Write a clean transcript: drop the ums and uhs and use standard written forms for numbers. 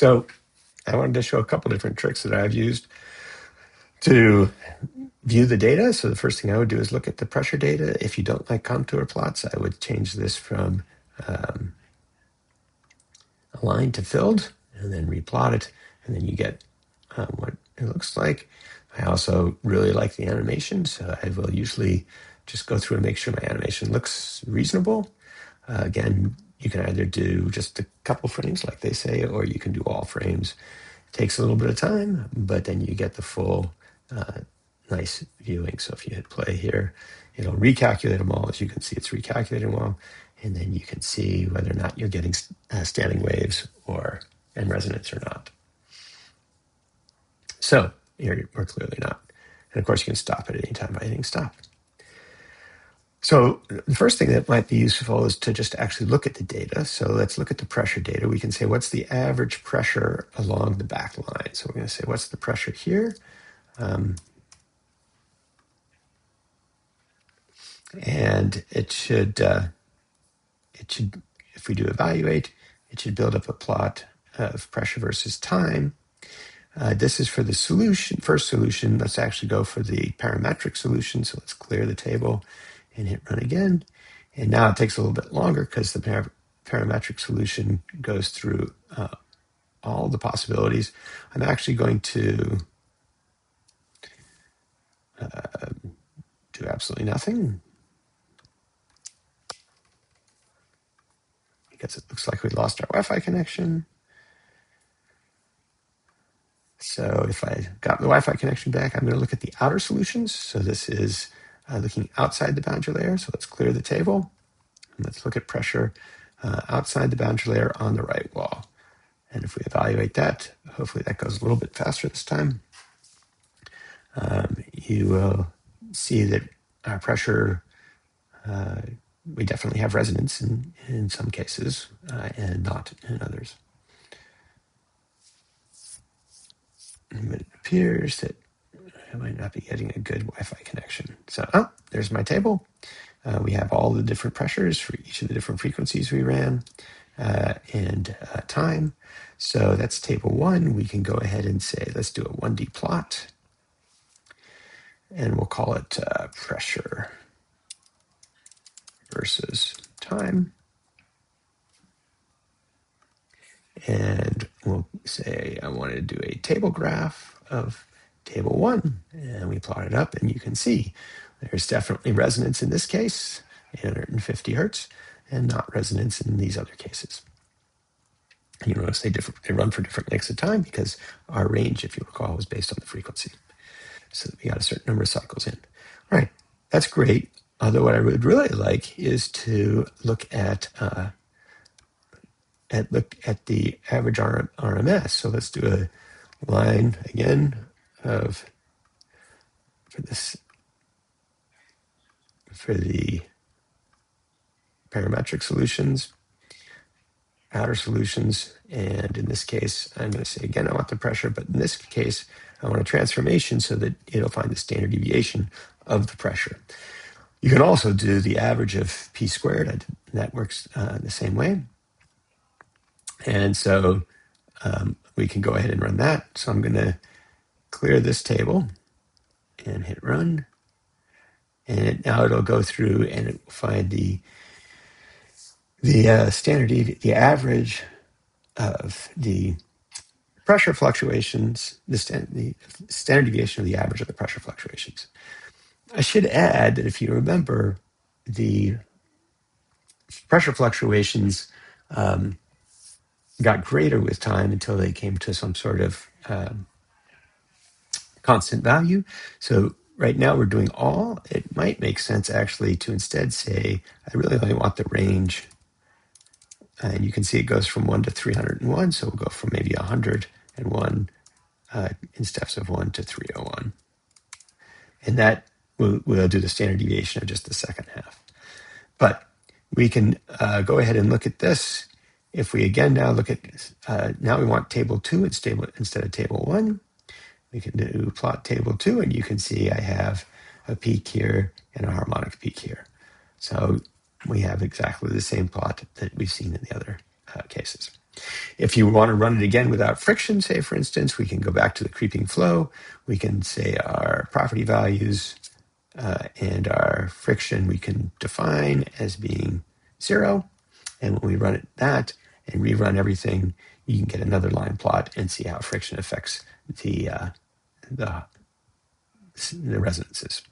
So I wanted to show a couple different tricks that I've used to view the data. So the first thing I would do is look at the pressure data. If you don't like contour plots, I would change this from aligned to filled and then replot it. And then you get what it looks like. I also really like the animation. So I will usually just go through and make sure my animation looks reasonable. Again, you can either do just a couple frames like they say, or you can do all frames. It takes a little bit of time, but then you get the full nice viewing. So if you hit play here, it'll recalculate them all. As you can see, it's recalculating them all. And then you can see whether or not you're getting standing waves and resonance or not. So here we're clearly not. And of course, you can stop at any time by hitting stop. So the first thing that might be useful is to just actually look at the data. So let's look at the pressure data. We can say, what's the average pressure along the back line? So we're going to say, what's the pressure here? And it should, if we do evaluate, it should build up a plot of pressure versus time. This is for the first solution. Let's actually go for the parametric solution. So let's clear the table and hit run again. And now it takes a little bit longer because the parametric solution goes through all the possibilities. I'm actually going to do absolutely nothing because it looks like we lost our Wi-Fi connection. So if I got the Wi-Fi connection back, I'm going to look at the outer solutions. So this is looking outside the boundary layer. So let's clear the table. And let's look at pressure outside the boundary layer on the right wall. And if we evaluate that, hopefully that goes a little bit faster this time. You will see that our pressure, we definitely have resonance in some cases and not in others. And it appears that I might not be getting a good Wi-Fi connection. So, there's my table. We have all the different pressures for each of the different frequencies we ran and time. So that's table 1. We can go ahead and say, let's do a 1D plot. And we'll call it pressure versus time. And we'll say I wanted to do a table graph of table 1. And we plot it up, and you can see there's definitely resonance in this case, 850 hertz, and not resonance in these other cases. You notice they run for different lengths of time because our range, if you recall, was based on the frequency. So we got a certain number of cycles in. All right, that's great. Although what I would really like is to look at the average RMS. So let's do a line again for the parametric solutions, outer solutions, and in this case, I'm going to say again, I want the pressure, but in this case, I want a transformation so that it'll find the standard deviation of the pressure. You can also do the average of p squared. That works the same way. And so we can go ahead and run that. So I'm going to clear this table and hit run. And now it'll go through and it will find the average of the pressure fluctuations, the standard deviation of the average of the pressure fluctuations. I should add that if you remember, the pressure fluctuations got greater with time until they came to some sort of constant value. So right now we're doing all. It might make sense actually to instead say, I really only want the range. And you can see it goes from 1 to 301. So we'll go from maybe 101 in steps of 1 to 301. And that will do the standard deviation of just the second half. But we can go ahead and look at this. If we again now look at, now we want table 2 instead of table 1. We can do plot table 2, and you can see I have a peak here and a harmonic peak here. So we have exactly the same plot that we've seen in the other cases. If you want to run it again without friction, say, for instance, we can go back to the creeping flow. We can say our property values and our friction we can define as being 0. And when we run it that and rerun everything, you can get another line plot and see how friction affects the resonances.